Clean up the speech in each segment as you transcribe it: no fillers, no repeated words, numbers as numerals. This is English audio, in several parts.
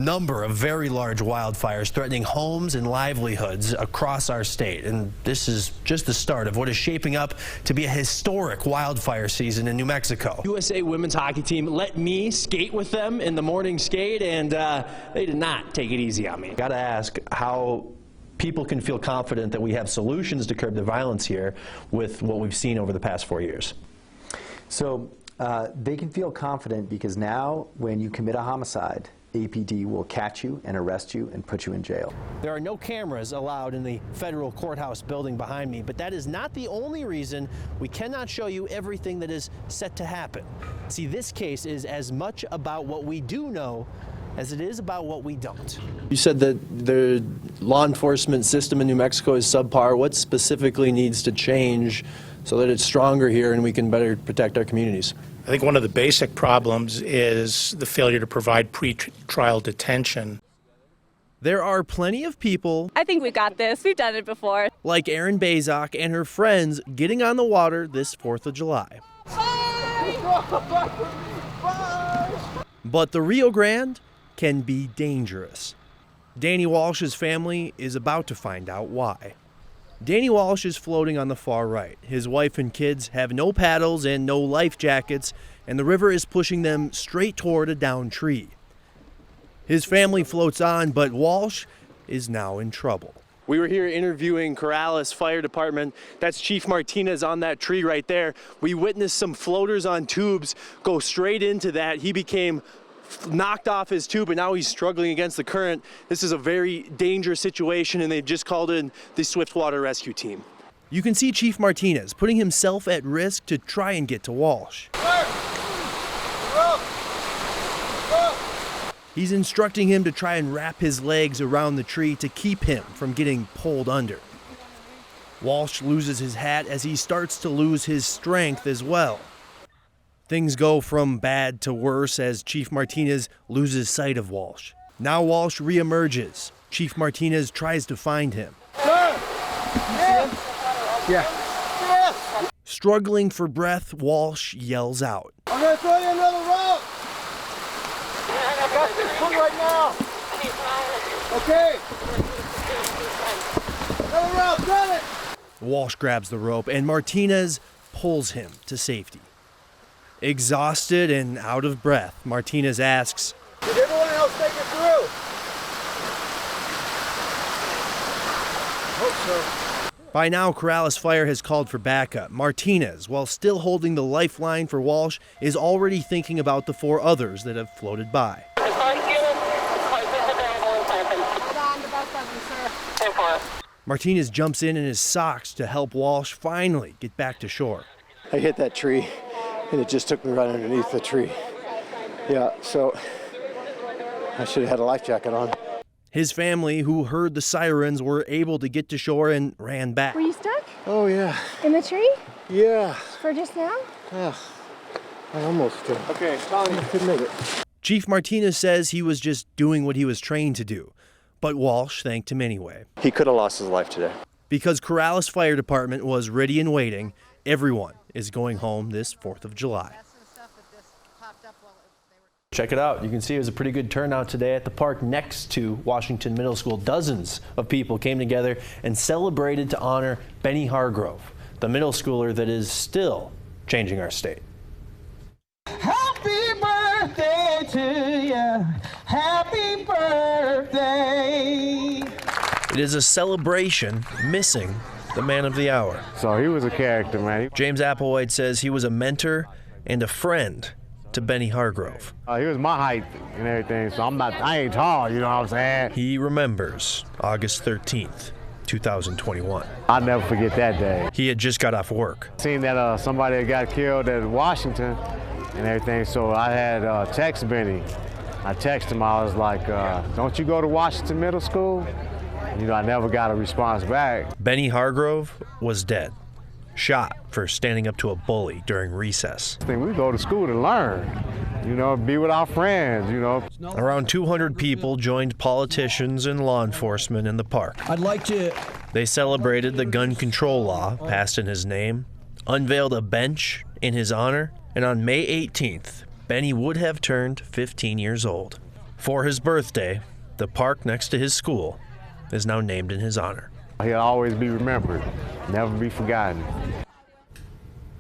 number of very large wildfires threatening homes and livelihoods across our state. And this is just the start of what is shaping up to be a historic wildfire season in New Mexico. USA women's hockey team let me skate with them in the morning skate, and they did not take it easy on me. Got to ask how people can feel confident that we have solutions to curb the violence here with what we've seen over the past 4 years. So they can feel confident because now when you commit a homicide, APD will catch you and arrest you and put you in jail. There are no cameras allowed in the federal courthouse building behind me, but that is not the only reason we cannot show you everything that is set to happen. See, this case is as much about what we do know as it is about what we don't. You said that the law enforcement system in New Mexico is subpar. What specifically needs to change so that it's stronger here and we can better protect our communities? I think one of the basic problems is the failure to provide pre-trial detention. There are plenty of people, I think we got this. We've done it before. like Erin Bazok and her friends getting on the water this 4th of July. But the Rio Grande can be dangerous. Danny Walsh's family is about to find out why. Danny Walsh is floating on the far right. His wife and kids have no paddles and no life jackets, and the river is pushing them straight toward a downed tree. His family floats on, but Walsh is now in trouble. We were here interviewing Corrales Fire Department. That's Chief Martinez on that tree right there. We witnessed some floaters on tubes go straight into that. He became knocked off his tube, and now he's struggling against the current. This is a very dangerous situation, and they've just called in the Swiftwater Rescue Team. You can see Chief Martinez putting himself at risk to try and get to Walsh. He's instructing him to try and wrap his legs around the tree to keep him from getting pulled under. Walsh loses his hat as he starts to lose his strength as well. Things go from bad to worse as Chief Martinez loses sight of Walsh. Now Walsh reemerges. Chief Martinez tries to find him. Sir! Yeah. Struggling for breath, Walsh yells out. I'm gonna throw you another rope! I got this one right now! Okay! Another rope, got it! Walsh grabs the rope and Martinez pulls him to safety. Exhausted and out of breath, Martinez asks, Did everyone else make it through? Hope so. By now, Corrales Fire has called for backup. Martinez, while still holding the lifeline for Walsh, is already thinking about the 4 others that have floated by. Martinez jumps in his socks to help Walsh finally get back to shore. I hit that tree, and it just took me right underneath the tree. Yeah, so I should have had a life jacket on. His family, who heard the sirens, were able to get to shore and ran back. Were you stuck? Oh, yeah. In the tree? Yeah. For just now? Yeah. I almost did. Okay, Tommy, I couldn't make it. Chief Martinez says he was just doing what he was trained to do, but Walsh thanked him anyway. He could have lost his life today. Because Corrales Fire Department was ready and waiting, everyone is going home this 4th of July. Check it out. You can see it was a pretty good turnout today at the park next to Washington Middle School. Dozens of people came together and celebrated to honor Benny Hargrove, the middle schooler that is still changing our state. Happy birthday to you. Happy birthday. It is a celebration missing the man of the hour. So he was a character, man. James Applewhite says he was a mentor and a friend to Benny Hargrove. He was my height and everything, so I ain't tall, you know what I'm saying? He remembers August 13th, 2021. I'll never forget that day. He had just got off work. Seen that somebody got killed at Washington and everything, so I had text Benny. I texted him, I was like, don't you go to Washington Middle School? You know, I never got a response back. Benny Hargrove was dead, shot for standing up to a bully during recess. I think we go to school to learn, you know, be with our friends, you know. Around 200 people joined politicians and law enforcement in the park. I'd like to... They celebrated the gun control law passed in his name, unveiled a bench in his honor, and on May 18th, Benny would have turned 15 years old. For his birthday, the park next to his school is now named in his honor. He'll always be remembered, never be forgotten.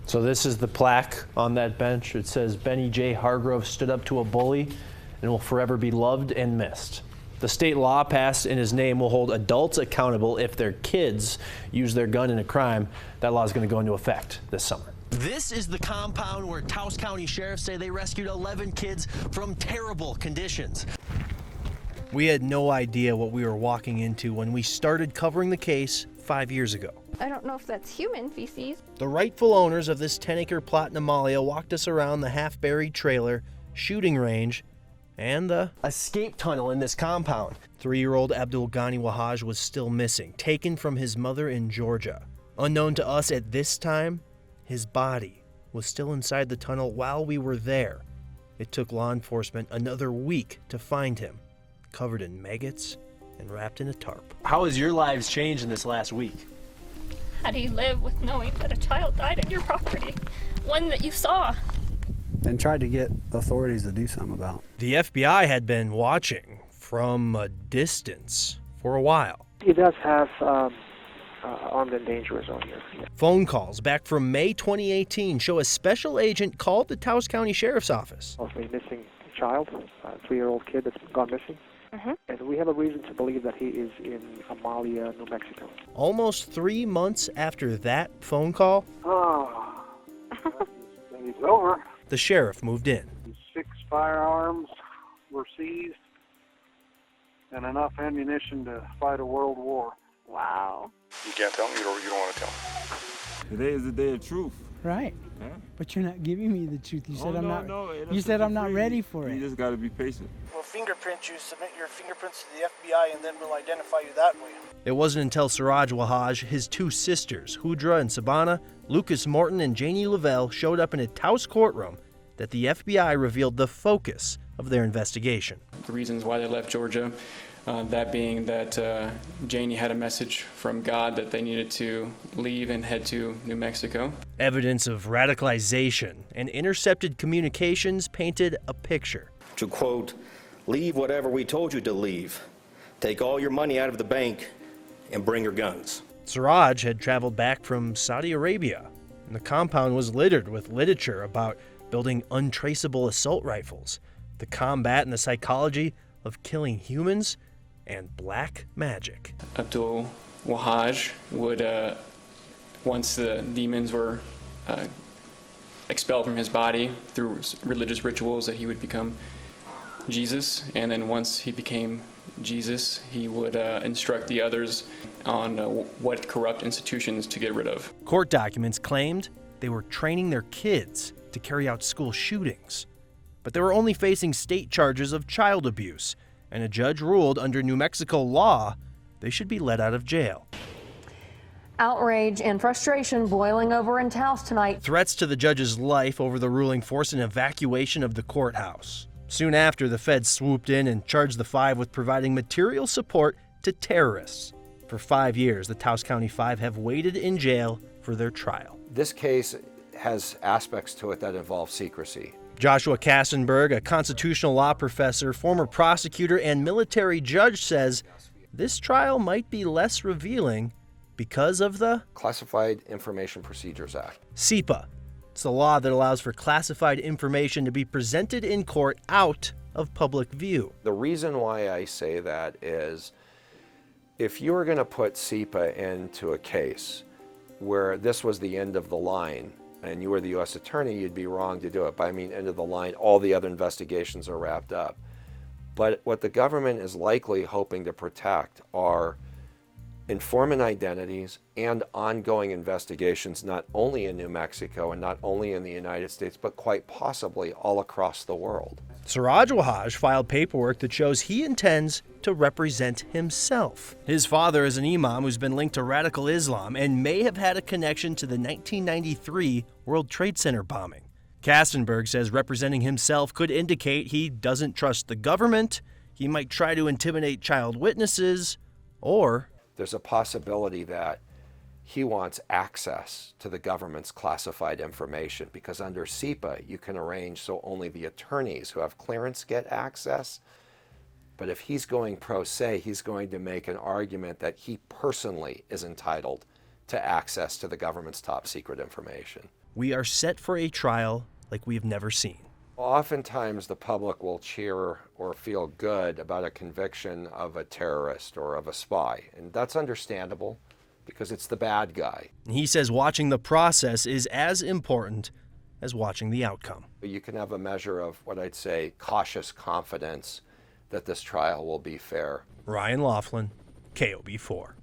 So this is the plaque on that bench. It says, Benny J. Hargrove stood up to a bully and will forever be loved and missed. The state law passed in his name will hold adults accountable if their kids use their gun in a crime. That law is going to go into effect this summer. This is the compound where Taos County sheriffs say they rescued 11 kids from terrible conditions. We had no idea what we were walking into when we started covering the case 5 years ago. I don't know if that's human feces. The rightful owners of this 10-acre plot in Amalia walked us around the half-buried trailer, shooting range, and the escape tunnel in this compound. 3-year-old Abdul Ghani Wahaj was still missing, taken from his mother in Georgia. Unknown to us at this time, his body was still inside the tunnel while we were there. It took law enforcement another week to find him, covered in maggots and wrapped in a tarp. How has your lives changed in this last week? How do you live with knowing that a child died on your property? One that you saw. And tried to get authorities to do something about. The FBI had been watching from a distance for a while. He does have armed and dangerous on here. Yeah. Phone calls back from May 2018 show a special agent called the Taos County Sheriff's Office. Also a missing child, a 3-year-old kid that's gone missing. And we have a reason to believe that he is in Amalia, New Mexico. Almost 3 months after that phone call, It's over. the sheriff moved in. 6 firearms were seized and enough ammunition to fight a world war. Wow. You can't tell me, you don't want to tell me. Today is the day of truth. Right. Huh? But you're not giving me the truth. You said I'm not. No, you said I'm not ready for it. You just got to be patient. We'll fingerprint you, submit your fingerprints to the FBI, and then we'll identify you that way. It wasn't until Siraj Wahaj, his 2 sisters, Hudra and Sabana, Lucas Morton and Janie Lavelle, showed up in a Taos courtroom that the FBI revealed the focus of their investigation. The reasons why they left Georgia, that being that Janie had a message from God that they needed to leave and head to New Mexico. Evidence of radicalization and intercepted communications painted a picture. To quote, leave whatever we told you to leave. Take all your money out of the bank and bring your guns. Siraj had traveled back from Saudi Arabia, and the compound was littered with literature about building untraceable assault rifles, the combat and the psychology of killing humans, and black magic. Abdul Wahaj would, once the demons were expelled from his body through religious rituals, that he would become Jesus, and then once he became Jesus, he would instruct the others on what corrupt institutions to get rid of. Court documents claimed they were training their kids to carry out school shootings, but they were only facing state charges of child abuse, and a judge ruled under New Mexico law they should be let out of jail. Outrage and frustration boiling over in Taos tonight. Threats to the judge's life over the ruling forced an evacuation of the courthouse. Soon after, the feds swooped in and charged the 5 with providing material support to terrorists. For 5 years, the Taos County 5 have waited in jail for their trial. This case has aspects to it that involve secrecy. Joshua Kassenberg, a constitutional law professor, former prosecutor, and military judge, says this trial might be less revealing because of the Classified Information Procedures Act. CIPA. It's the law that allows for classified information to be presented in court out of public view. The reason why I say that is if you were going to put CIPA into a case where this was the end of the line and you were the U.S. attorney, you'd be wrong to do it. But I mean, end of the line, all the other investigations are wrapped up. But what the government is likely hoping to protect are informant identities and ongoing investigations, not only in New Mexico and not only in the United States, but quite possibly all across the world. Siraj Wahaj filed paperwork that shows he intends to represent himself. His father is an imam who's been linked to radical Islam and may have had a connection to the 1993 World Trade Center bombing. Kassenberg says representing himself could indicate he doesn't trust the government, he might try to intimidate child witnesses, or there's a possibility that he wants access to the government's classified information because under CIPA you can arrange so only the attorneys who have clearance get access. But if he's going pro se, he's going to make an argument that he personally is entitled to access to the government's top secret information. We are set for a trial like we've never seen. Oftentimes the public will cheer or feel good about a conviction of a terrorist or of a spy, and that's understandable because it's the bad guy. He says watching the process is as important as watching the outcome. You can have a measure of what I'd say cautious confidence that this trial will be fair. Ryan Laughlin, KOB4.